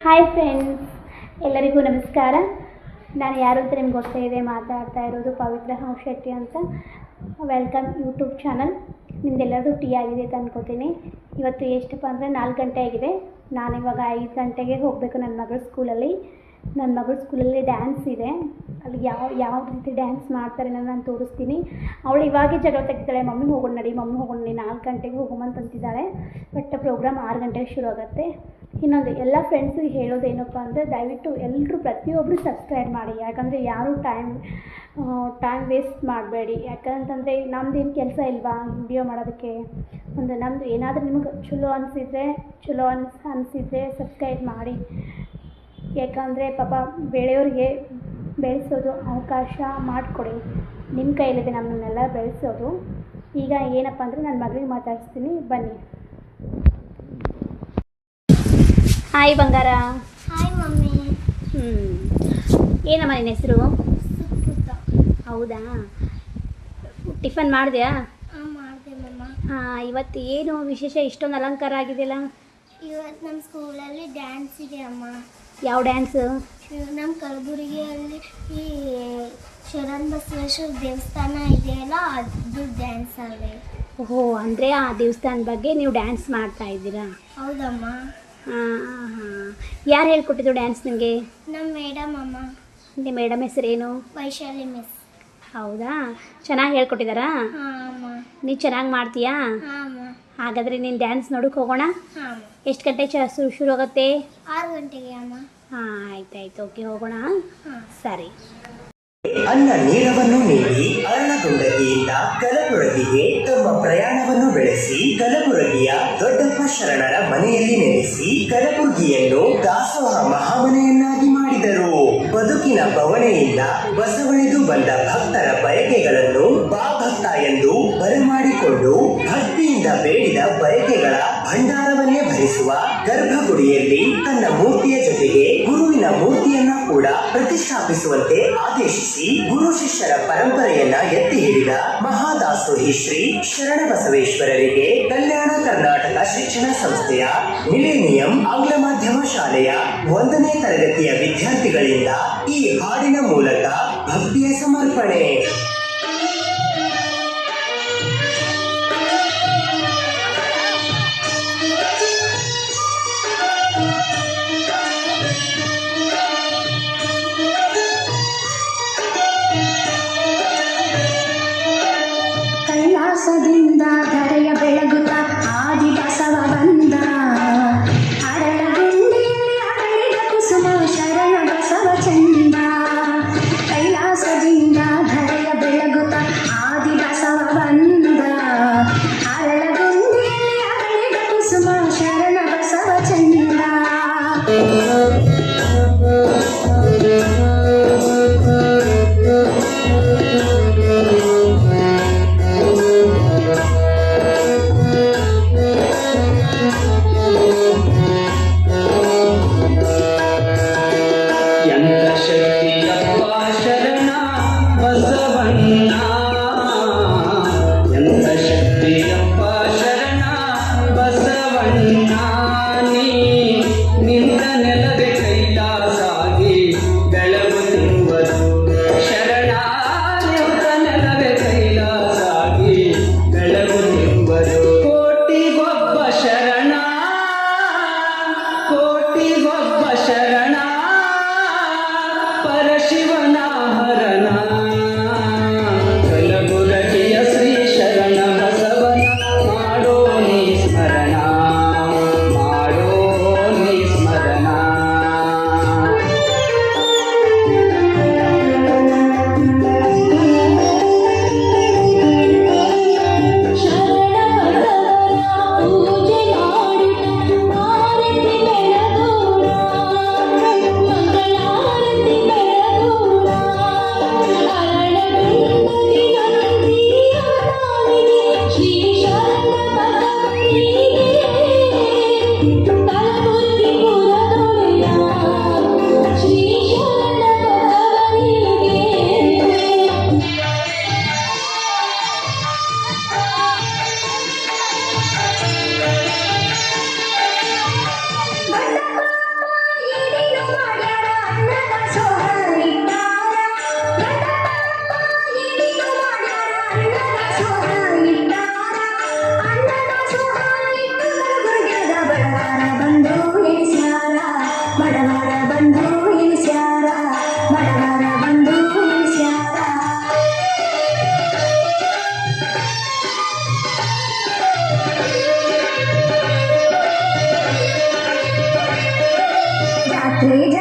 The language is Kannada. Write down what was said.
ಹಾಯ್ ಫ್ರೆಂಡ್ಸ್, ಎಲ್ಲರಿಗೂ ನಮಸ್ಕಾರ. ನಾನು ಯಾರು ಅಂತ ನಿಮ್ಗೆ ಗೊತ್ತೇ ಇದೆ, ಮಾತಾಡ್ತಾ ಇರೋದು ಪವಿತ್ರ ಶೆಟ್ಟಿ ಅಂತ. Welcome YouTube channel. ನಿಮ್ದೆಲ್ಲರದು ಟೀ ಆಗಿದೆ ಅಂತ ಅನ್ಕೋತೀನಿ. ಇವತ್ತು ಎಷ್ಟಪ್ಪ ಅಂದರೆ 4 ಗಂಟೆ ಆಗಿದೆ. ನಾನಿವಾಗ 5 ಗಂಟೆಗೆ ಹೋಗಬೇಕು ನನ್ನ ಮಗಳ ಸ್ಕೂಲಲ್ಲಿ. ನನ್ನ ಮಗಳ ಸ್ಕೂಲಲ್ಲಿ ಡ್ಯಾನ್ಸ್ ಇದೆ. ಅಲ್ಲಿ ಯಾವ ರೀತಿ ಡ್ಯಾನ್ಸ್ ಮಾಡ್ತಾರೆ ನಾನು ತೋರಿಸ್ತೀನಿ. ಅವಳು ಇವಾಗೇ ಜಗಳ ತೆಗಿತಾಳೆ, ಮಮ್ಮಿ ಹೋಗೋಣ ನಡಿ 4 ಗಂಟೆಗೆ ಹೋಗೋಮಂತಿದ್ದಾಳೆ. ಬಟ್ ಪ್ರೋಗ್ರಾಮ್ 6 ಗಂಟೆಗೆ ಶುರು ಆಗುತ್ತೆ. ಇನ್ನೊಂದು ಎಲ್ಲ ಫ್ರೆಂಡ್ಸಿಗೆ ಹೇಳೋದೇನಪ್ಪ ಅಂದರೆ, ದಯವಿಟ್ಟು ಎಲ್ಲರೂ ಪ್ರತಿಯೊಬ್ಬರು ಸಬ್ಸ್ಕ್ರೈಬ್ ಮಾಡಿ. ಯಾಕಂದರೆ ಯಾರೂ ಟೈಮ್ ವೇಸ್ಟ್ ಮಾಡಬೇಡಿ. ಯಾಕಂತಂದರೆ ನಮ್ಮದೇನು ಕೆಲಸ ಇಲ್ವಾ ವಿಡಿಯೋ ಮಾಡೋದಕ್ಕೆ. ನಮ್ಮದು ಏನಾದರೂ ನಿಮಗೆ ಚಲೋ ಅನಿಸಿದರೆ ಸಬ್ಸ್ಕ್ರೈಬ್ ಮಾಡಿ. ಯಾಕಂದರೆ ಪಾಪ ಬೇಳೆಯವ್ರಿಗೆ ಬೆಳೆಸೋದು ಅವಕಾಶ ಮಾಡಿಕೊಡಿ. ನಿಮ್ಮ ಕೈಯಲ್ಲಿದೆ ನಮ್ಮನ್ನೆಲ್ಲ ಬೆಳೆಸೋದು. ಈಗ ಏನಪ್ಪ ಅಂದರೆ ನನ್ನ ಮಗಳಿಗೆ ಮಾತಾಡಿಸ್ತೀನಿ, ಬನ್ನಿ. ಹಾಯ್ ಬಂಗಾರ. Hi mummy. ಏನಮ್ಮ ನಿನ್ನ ಹೆಸರು? ಹೌದಾ, ಟಿಫನ್ ಮಾಡಿದೆಯಾ? ಮಾಡಿದೆ ಮಮ್ಮ. ಇವತ್ತು ಏನು ವಿಶೇಷ, ಇಷ್ಟೊಂದು ಅಲಂಕಾರ ಆಗಿದೆಯಲ್ಲ? ಇವತ್ತು ನಮ್ಮ ಸ್ಕೂಲಲ್ಲಿ ಡ್ಯಾನ್ಸ್ ಇದೆ ಅಮ್ಮ. ಯಾವ ಡ್ಯಾನ್ಸು? ನಮ್ಮ ಕಲಬುರಗಿಯಲ್ಲಿ ಈ ಶರಣ ಬಸವೇಶ್ವರ ದೇವಸ್ಥಾನ ಇದೆಯಲ್ಲ, ಅದು ಡ್ಯಾನ್ಸ್ ಅಲ್ಲಿ. ಓಹೋ, ಅಂದರೆ ಆ ದೇವಸ್ಥಾನದ ಬಗ್ಗೆ ನೀವು ಡ್ಯಾನ್ಸ್ ಮಾಡ್ತಾ ಇದ್ದೀರಾ? ಹೌದಮ್ಮ. ಯಾರು ಹೇಳ್ಕೊಟ್ಟಿದ್ರು ಡ್ಯಾನ್ಸ್ ನಿಮಗೆ? ನಮ್ಮ ಮೇಡಮ್ ಅಮ್ಮ. ನಿಮ್ಮ ಮೇಡಮ್ ಹೆಸರೇನು? ವೈಶಾಲಿ ಮಿಸ್. ಹೌದಾ, ಚೆನ್ನಾಗಿ ಹೇಳ್ಕೊಟ್ಟಿದ್ದಾರಾ? ಹಾಂ ಅಮ್ಮ. ನೀನು ಚೆನ್ನಾಗಿ ಮಾಡ್ತೀಯಾ? ಹಾಂ ಅಮ್ಮ. ಹಾಗಾದರೆ ನೀನು ಡ್ಯಾನ್ಸ್ ನೋಡೋಕೆ ಹೋಗೋಣ. ಹಾಂ. ಎಷ್ಟು ಗಂಟೆ ಶುರು ಆಗುತ್ತೆ? 6 ಗಂಟೆಗೆ ಅಮ್ಮ. ಹಾಂ, ಆಯ್ತಾಯ್ತು, ಓಕೆ, ಹೋಗೋಣ. ಹಾಂ ಸರಿ. ಅನ್ನ ನೀರವನ್ನು ನೀಡಿ ಅರಳಗುಂಡಗಿಯಿಂದ ಕಲಬುರಗಿಗೆ ತಮ್ಮ ಪ್ರಯಾಣವನ್ನು ಬೆಳೆಸಿ ಕಲಬುರಗಿಯ ದೊಡ್ಡಪ್ಪ ಶರಣರ ಮನೆಯಲ್ಲಿ ನೆಲೆಸಿ ಕಲಬುರಗಿಯನ್ನು ದಾಸೋಹ ಮಹಾಮನೆಯನ್ನಾಗಿ ಮಾಡಿದರು. ಬದುಕಿನ ಬವಣೆಯಿಂದ ಬಸವಳಿದು ಬಂದ ಭಕ್ತರ ಬಯಕೆಗಳನ್ನು ಬಾ ಭಕ್ತ ಎಂದು ಬರಮಾಡಿಕೊಂಡು ಭಕ್ತಿಯಿಂದ ಬೇಡಿದ ಬಯಕೆಗಳ ಭಂಡಾರವನ್ನೇ ಭರಿಸುವ ಗರ್ಭಗುಡಿಯಲ್ಲಿ ತನ್ನ ಮೂರ್ತಿಯ ಜೊತೆಗೆ ಗುರುವಿನ ಮೂರ್ತಿಯನ್ನ ಕೂಡ ಪ್ರತಿಷ್ಠಾಪಿಸುವಂತೆ ಆದೇಶಿಸಿ ಗುರು ಶಿಷ್ಯರ ಪರಂಪರೆಯನ್ನ ಎತ್ತಿ ಹಿಡಿದ ಮಹಾದಾಸೋಹಿ ಶ್ರೀ ಶರಣ ಬಸವೇಶ್ವರರಿಗೆ ಕಲ್ಯಾಣ ಕರ್ನಾಟಕ ಶಿಕ್ಷಣ ಸಂಸ್ಥೆಯ ಮಿಲೇನಿಯಂ ಆಂಗ್ಲ ಮಾಧ್ಯಮ ಶಾಲೆಯ 1ನೇ ತರಗತಿಯ ವಿದ್ಯಾರ್ಥಿಗಳಿಂದ ಈ ಹಾಡಿನ ಮೂಲಕ ಭಕ್ತಿಯ ಸಮರ್ಪಣೆ. ಕೈಲಾಸದಿಂದ ಧರೆಯ ಬೆಳಗುತ್ತ ಆದಿ ಬಸವ ಬಂದ, ಅರಳಗುಂಡಿಯಲ್ಲಿ ಅರಳಿದ ಕುಸುಮ ಶರಣ ಬಸವ ಚಂದ. ಕೈಲಾಸದಿಂದ ಧರೆಯ ಬೆಳಗುತ್ತ ಆದಿ ಬಸವ ಬಂದ, ಅರಳಗುಂಡಿಯಲ್ಲಿ ಅರಳಿದ ಕುಸುಮ ಶರಣ ಬಸವ ಚಂದ. ನಿಂದ ನೆಲ ಲೇಜ